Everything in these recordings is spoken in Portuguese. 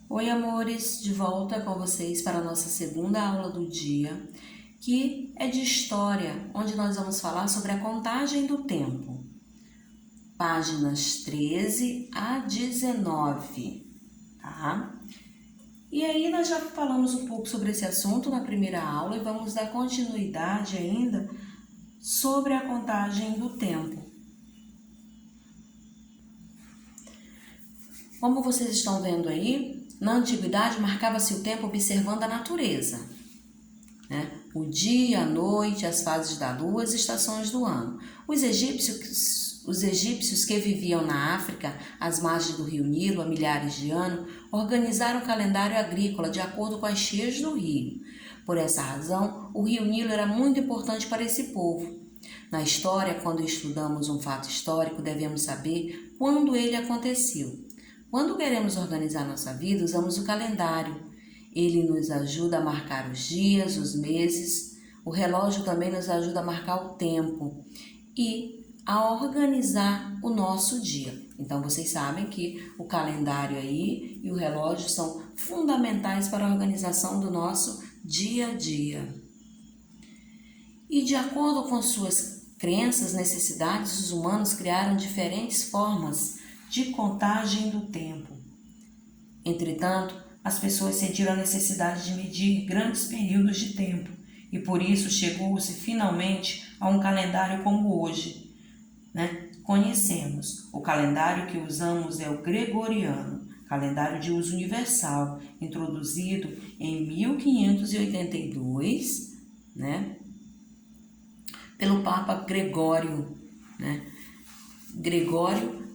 Oi, amores, de volta com vocês para a nossa segunda aula do dia, que é de história, onde nós vamos falar sobre a contagem do tempo. Páginas 13 a 19, tá? E aí nós já falamos um pouco sobre esse assunto na primeira aula e vamos dar continuidade ainda sobre a contagem do tempo. Como vocês estão vendo aí, na antiguidade marcava-se o tempo observando a natureza, né? O dia, a noite, as fases da lua, as estações do ano. Os egípcios que viviam na África, às margens do rio Nilo, há milhares de anos, organizaram o calendário agrícola de acordo com as cheias do rio. Por essa razão, o rio Nilo era muito importante para esse povo. Na história, quando estudamos um fato histórico, devemos saber quando ele aconteceu. Quando queremos organizar nossa vida, usamos o calendário. Ele nos ajuda a marcar os dias, os meses. O relógio também nos ajuda a marcar o tempo e a organizar o nosso dia. Então, vocês sabem que o calendário aí e o relógio são fundamentais para a organização do nosso dia a dia. E de acordo com suas crenças, necessidades, os humanos criaram diferentes formas de contagem do tempo. Entretanto, as pessoas sentiram a necessidade de medir grandes períodos de tempo e por isso chegou-se finalmente a um calendário como hoje, né? Conhecemos. O calendário que usamos é o gregoriano, calendário de uso universal, introduzido em 1582, né? Pelo Papa Gregório, né? Gregório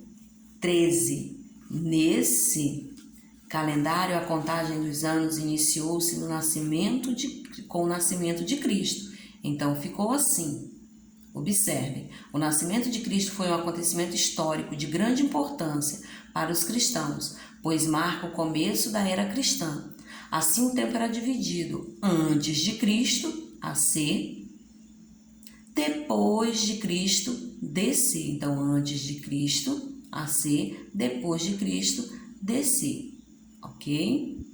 13. Nesse calendário, a contagem dos anos iniciou-se com o nascimento de Cristo. Então, ficou assim. Observem, o nascimento de Cristo foi um acontecimento histórico de grande importância para os cristãos, pois marca o começo da era cristã. Assim, o tempo era dividido antes de Cristo, AC, depois de Cristo, DC. Então, antes de Cristo, AC, depois de Cristo, DC, ok?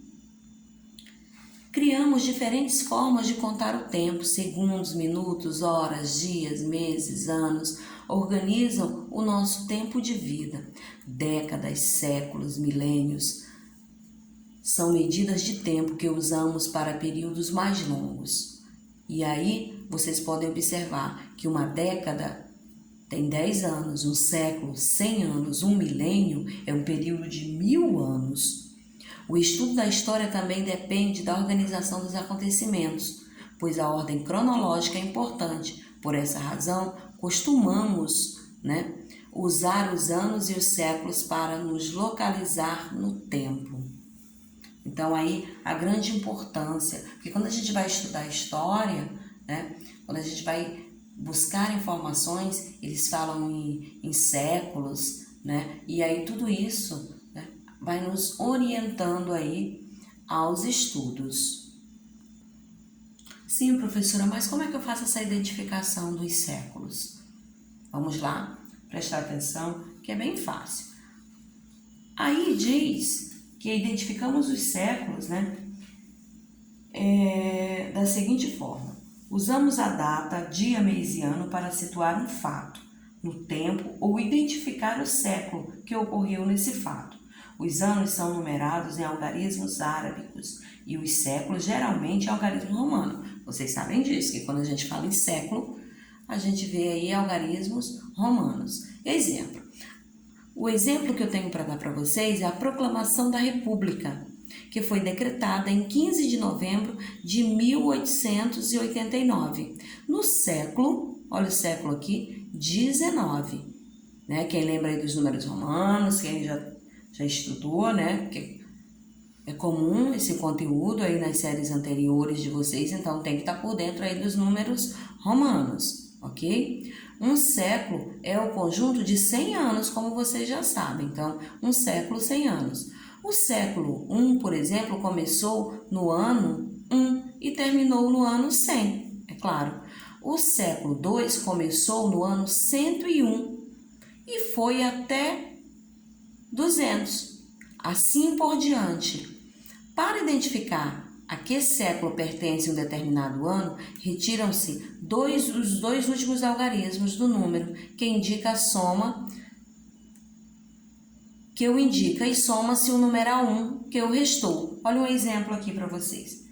Criamos diferentes formas de contar o tempo, segundos, minutos, horas, dias, meses, anos, organizam o nosso tempo de vida. Décadas, séculos, milênios são medidas de tempo que usamos para períodos mais longos. E aí, vocês podem observar que uma década tem 10 anos, um século, 100 anos, um milênio é um período de 1000 anos. O estudo da história também depende da organização dos acontecimentos, pois a ordem cronológica é importante. Por essa razão, costumamos, usar os anos e os séculos para nos localizar no tempo. Então, aí, a grande importância, porque quando a gente vai estudar a história, quando a gente vai buscar informações, eles falam em séculos, e aí tudo isso vai nos orientando aí aos estudos. Sim, professora, mas como é que eu faço essa identificação dos séculos? Vamos lá, prestar atenção, que é bem fácil. Aí diz que identificamos os séculos, da seguinte forma. Usamos a data, dia, mês e ano para situar um fato no tempo ou identificar o século que ocorreu nesse fato. Os anos são numerados em algarismos arábicos e os séculos geralmente em algarismo romano. Vocês sabem disso, que quando a gente fala em século, a gente vê aí algarismos romanos. Exemplo. O exemplo que eu tenho para dar para vocês é a Proclamação da República, que foi decretada em 15 de novembro de 1889, no século, olha o século aqui, 19. Quem lembra aí dos números romanos, quem já estudou, que é comum esse conteúdo aí nas séries anteriores de vocês, então tem que estar por dentro aí dos números romanos, ok? Um século é o conjunto de 100 anos, como vocês já sabem, então um século, 100 anos. O século 1, por exemplo, começou no ano 1 e terminou no ano 100, é claro. O século 2 começou no ano 101 e foi até 200, assim por diante. Para identificar a que século pertence um determinado ano, retiram-se os dois últimos algarismos do número, que indica a soma que o indica, e soma-se o numeral 1, que o restou. Olha um exemplo aqui para vocês.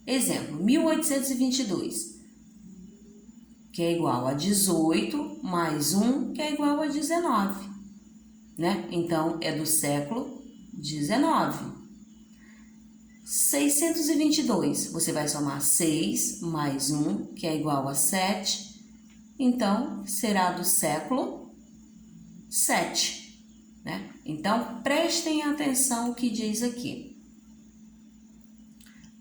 Exemplo, 1822, que é igual a 18, mais 1, que é igual a 19. Né? Então, é do século 19. 622, você vai somar 6 mais 1, que é igual a 7. Então, será do século 7. Né? Então, prestem atenção o que diz aqui.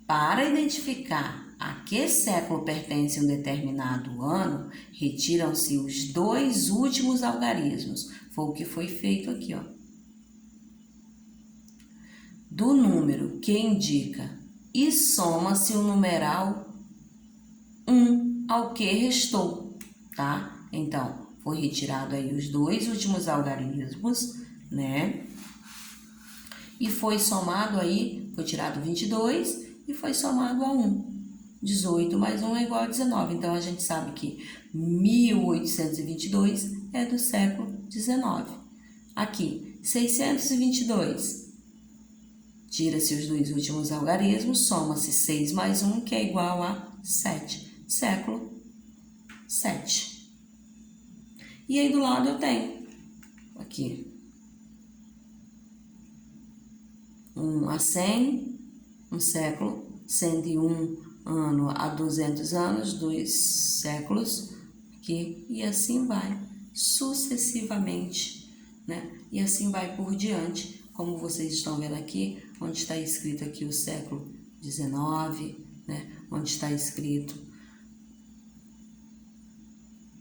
Para identificar a que século pertence um determinado ano, retiram-se os dois últimos algarismos. Foi o que foi feito aqui, ó. Do número que indica, e soma-se o numeral 1 ao que restou, tá? Então, foi retirado aí os dois últimos algarismos, né? E foi somado aí, foi tirado 22 e foi somado a 1. 18 mais 1 é igual a 19. Então, a gente sabe que 1822 é do século 19. Aqui, 622. Tira-se os dois últimos algarismos, soma-se 6 mais 1, que é igual a 7. Século 7. E aí do lado eu tenho, aqui, 1 a 100, um século, 101 ano a 200 anos, 2 séculos, aqui, e assim vai, sucessivamente, né? E assim vai por diante. Como vocês estão vendo aqui, onde está escrito aqui o século XIX, né? Onde está escrito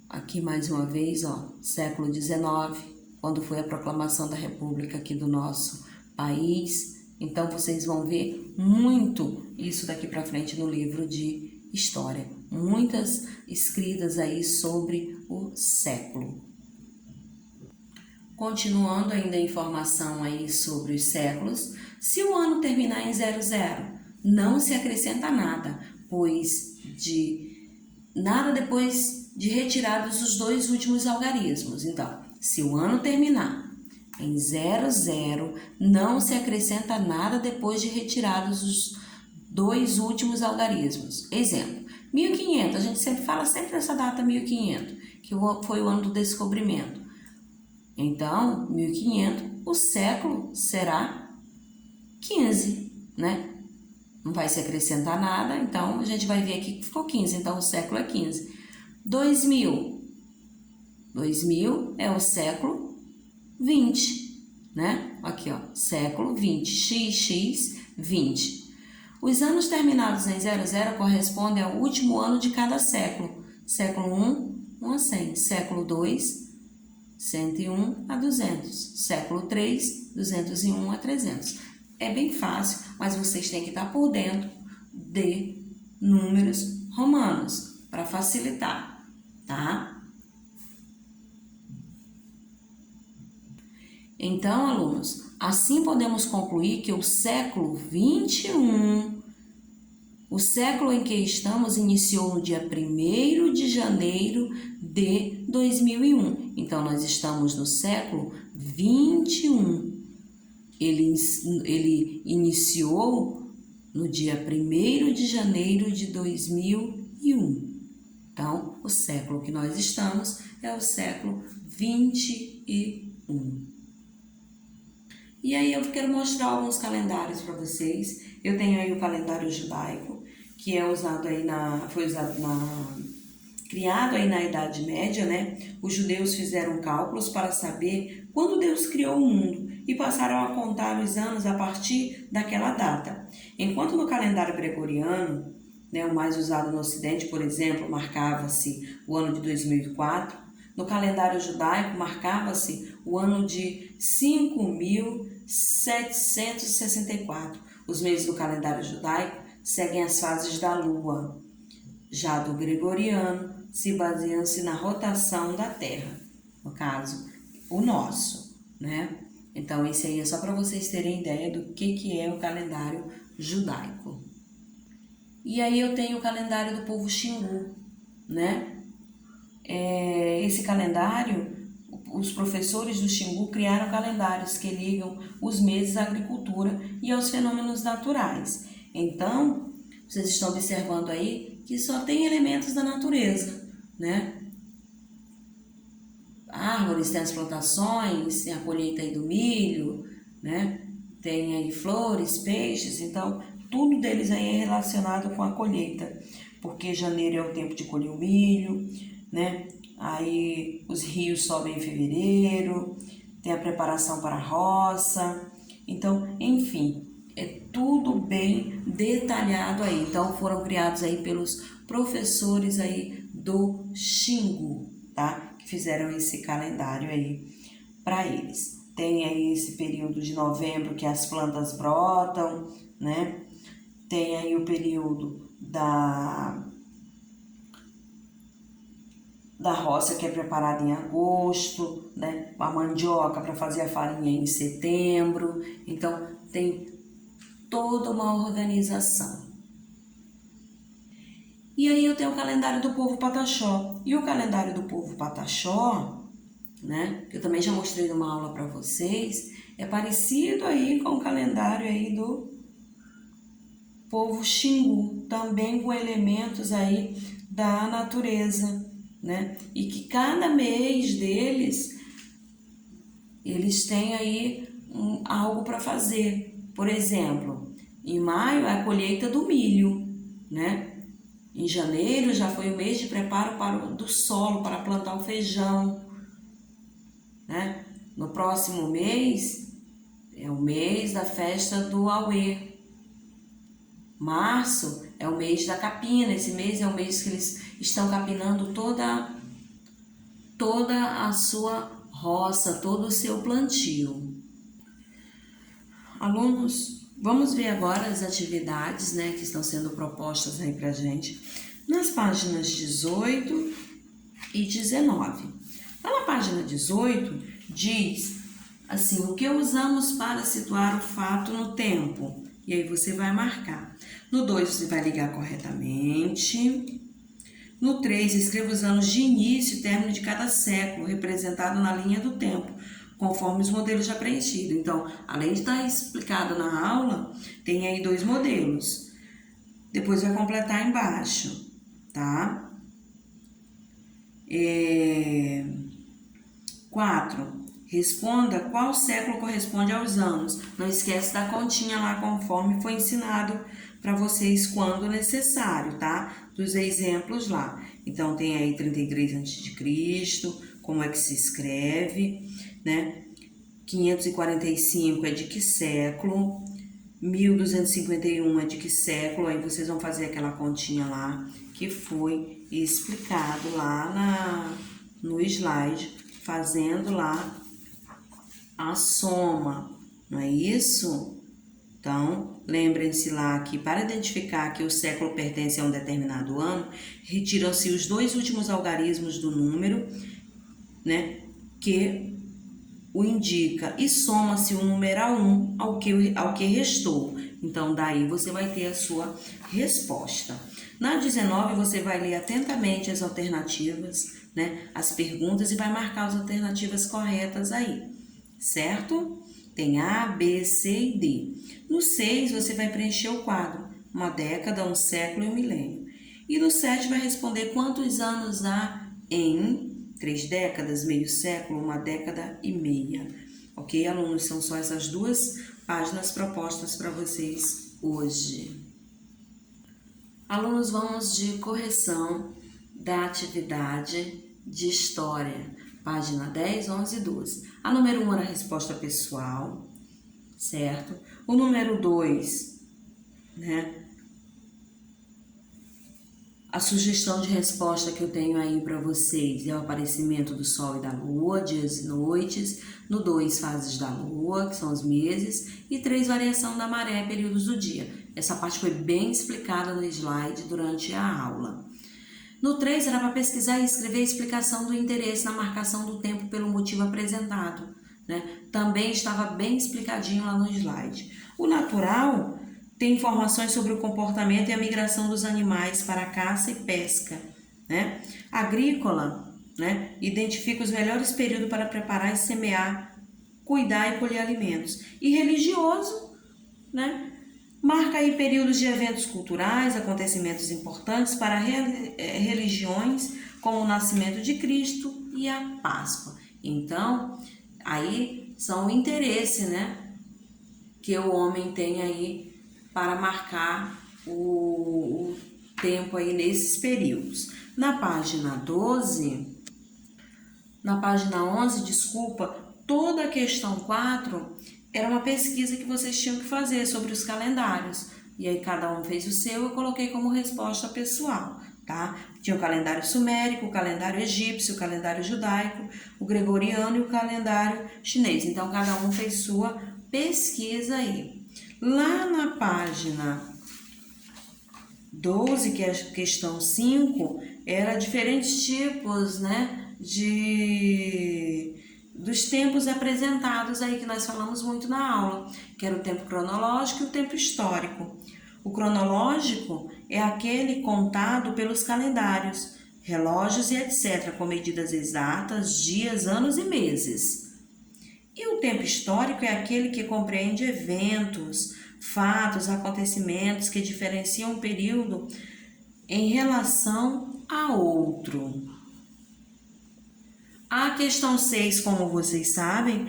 aqui mais uma vez, ó, século XIX, quando foi a proclamação da República aqui do nosso país. Então, vocês vão ver muito isso daqui para frente no livro de história. Muitas escritas aí sobre o século. Continuando ainda a informação aí sobre os séculos, se o ano terminar em 00, não se acrescenta nada, pois nada depois de retirados os dois últimos algarismos. Então, se o ano terminar em 00, não se acrescenta nada depois de retirados os dois últimos algarismos. Exemplo, 1500, a gente sempre fala dessa data 1500, que foi o ano do descobrimento. Então, 1500, o século será 15, né? Não vai se acrescentar nada, então a gente vai ver aqui que ficou 15, então o século é 15. 2000 é o século 20, né? Aqui, ó, século 20, XX 20. Os anos terminados em 00 correspondem ao último ano de cada século. Século 1 a 100. Século 2, 101 a 200. Século 3, 201 a 300. É bem fácil, mas vocês têm que estar por dentro de números romanos para facilitar, tá? Então, alunos, assim podemos concluir que o século 21, o século em que estamos, iniciou no dia 1º de janeiro de 2001. Então, nós estamos no século 21. Ele iniciou no dia 1º de janeiro de 2001. Então, o século que nós estamos é o século 21. E aí eu quero mostrar alguns calendários para vocês. Eu tenho aí o calendário judaico, que é usado aí criado aí na Idade Média, né? Os judeus fizeram cálculos para saber quando Deus criou o mundo e passaram a contar os anos a partir daquela data. Enquanto no calendário gregoriano, né, o mais usado no Ocidente, por exemplo, marcava-se o ano de 2004, no calendário judaico marcava-se o ano de 5.764. Os meses do calendário judaico seguem as fases da lua. Já do gregoriano, se baseiam-se na rotação da Terra, no caso, o nosso, né? Então, esse aí é só para vocês terem ideia do que é o calendário judaico. E aí eu tenho o calendário do povo Xingu, né? Esse calendário, os professores do Xingu criaram calendários que ligam os meses à agricultura e aos fenômenos naturais. Então, vocês estão observando aí que só tem elementos da natureza, né? Árvores, tem as plantações, tem a colheita aí do milho, né? Tem aí flores, peixes, então tudo deles aí é relacionado com a colheita, porque janeiro é o tempo de colher o milho, né? Aí os rios sobem em fevereiro, tem a preparação para a roça, então, enfim, é tudo bem detalhado aí. Então foram criados aí pelos professores aí do Xingu, tá? Que fizeram esse calendário aí para eles. Tem aí esse período de novembro que as plantas brotam, né? Tem aí o período da roça que é preparada em agosto, né? A mandioca para fazer a farinha em setembro. Então tem toda uma organização. E aí eu tenho o calendário do povo Pataxó. E o calendário do povo Pataxó, né, que eu também já mostrei numa aula para vocês, é parecido aí com o calendário aí do povo Xingu, também com elementos aí da natureza, né? E que cada mês deles, eles têm aí algo para fazer. Por exemplo, em maio é a colheita do milho, né? Em janeiro já foi o mês de preparo do solo para plantar o feijão, né? No próximo mês é o mês da festa do Auê. Março é o mês da capina. Esse mês é o mês que eles estão capinando toda a sua roça, todo o seu plantio. Alunos, vamos ver agora as atividades, né, que estão sendo propostas aí pra gente nas páginas 18 e 19. Então, na página 18 diz assim: o que usamos para situar o fato no tempo? E aí você vai marcar. No 2 você vai ligar corretamente. No 3, escreva os anos de início e término de cada século, representado na linha do tempo, conforme os modelos já preenchidos. Então, além de estar explicado na aula, tem aí 2 modelos. Depois vai completar embaixo, tá? 4. Responda qual século corresponde aos anos. Não esquece da continha lá, conforme foi ensinado para vocês quando necessário, tá? Dos exemplos lá. Então, tem aí 33 a.C., como é que se escreve, né? 545 é de que século? 1251 é de que século? Aí vocês vão fazer aquela continha lá que foi explicado lá no slide, fazendo lá a soma, não é isso? Então, lembrem-se lá que para identificar que o século pertence a um determinado ano, retiram-se os 2 últimos algarismos do número, né, que o indica, e soma-se o numeral 1 ao que restou. Então, daí você vai ter a sua resposta. Na 19, você vai ler atentamente as alternativas, né, as perguntas, e vai marcar as alternativas corretas aí, certo? Tem A, B, C e D. No 6, você vai preencher o quadro, uma década, um século e um milênio. E no 7, vai responder quantos anos há em 3 décadas, meio século, uma década e meia. Ok, alunos? São só essas 2 páginas propostas para vocês hoje. Alunos, vamos de correção da atividade de História. Página 10, 11 e 12. A número 1 era a resposta pessoal, certo? O número 2, né? A sugestão de resposta que eu tenho aí para vocês é o aparecimento do Sol e da Lua, dias e noites. No 2, fases da Lua, que são os meses. E 3, variação da maré, períodos do dia. Essa parte foi bem explicada no slide durante a aula. No 3, era para pesquisar e escrever a explicação do interesse na marcação do tempo pelo motivo apresentado, né? Também estava bem explicadinho lá no slide. O natural tem informações sobre o comportamento e a migração dos animais para a caça e pesca, né? Agrícola, né? Identifica os melhores períodos para preparar e semear, cuidar e colher alimentos. E religioso, né? Marca aí períodos de eventos culturais, acontecimentos importantes para religiões, como o nascimento de Cristo e a Páscoa. Então, aí são o interesse, né, que o homem tem aí para marcar o tempo aí nesses períodos. Na página 11, desculpa, toda a questão 4 era uma pesquisa que vocês tinham que fazer sobre os calendários. E aí cada um fez o seu, eu coloquei como resposta pessoal, tá? Tinha o calendário sumérico, o calendário egípcio, o calendário judaico, o gregoriano e o calendário chinês. Então cada um fez sua pesquisa aí. Lá na página 12, que é a questão 5, era diferentes tipos, né, dos tempos apresentados aí que nós falamos muito na aula, que era o tempo cronológico e o tempo histórico. O cronológico é aquele contado pelos calendários, relógios e etc., com medidas exatas, dias, anos e meses. E o tempo histórico é aquele que compreende eventos, fatos, acontecimentos que diferenciam um período em relação a outro. A questão 6, como vocês sabem,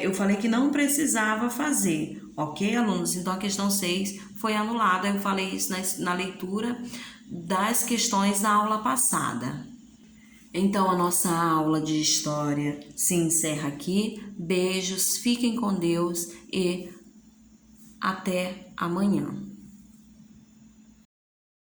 eu falei que não precisava fazer, ok, alunos? Então, a questão 6 foi anulada, eu falei isso na leitura das questões da aula passada. Então, a nossa aula de história se encerra aqui. Beijos, fiquem com Deus e até amanhã.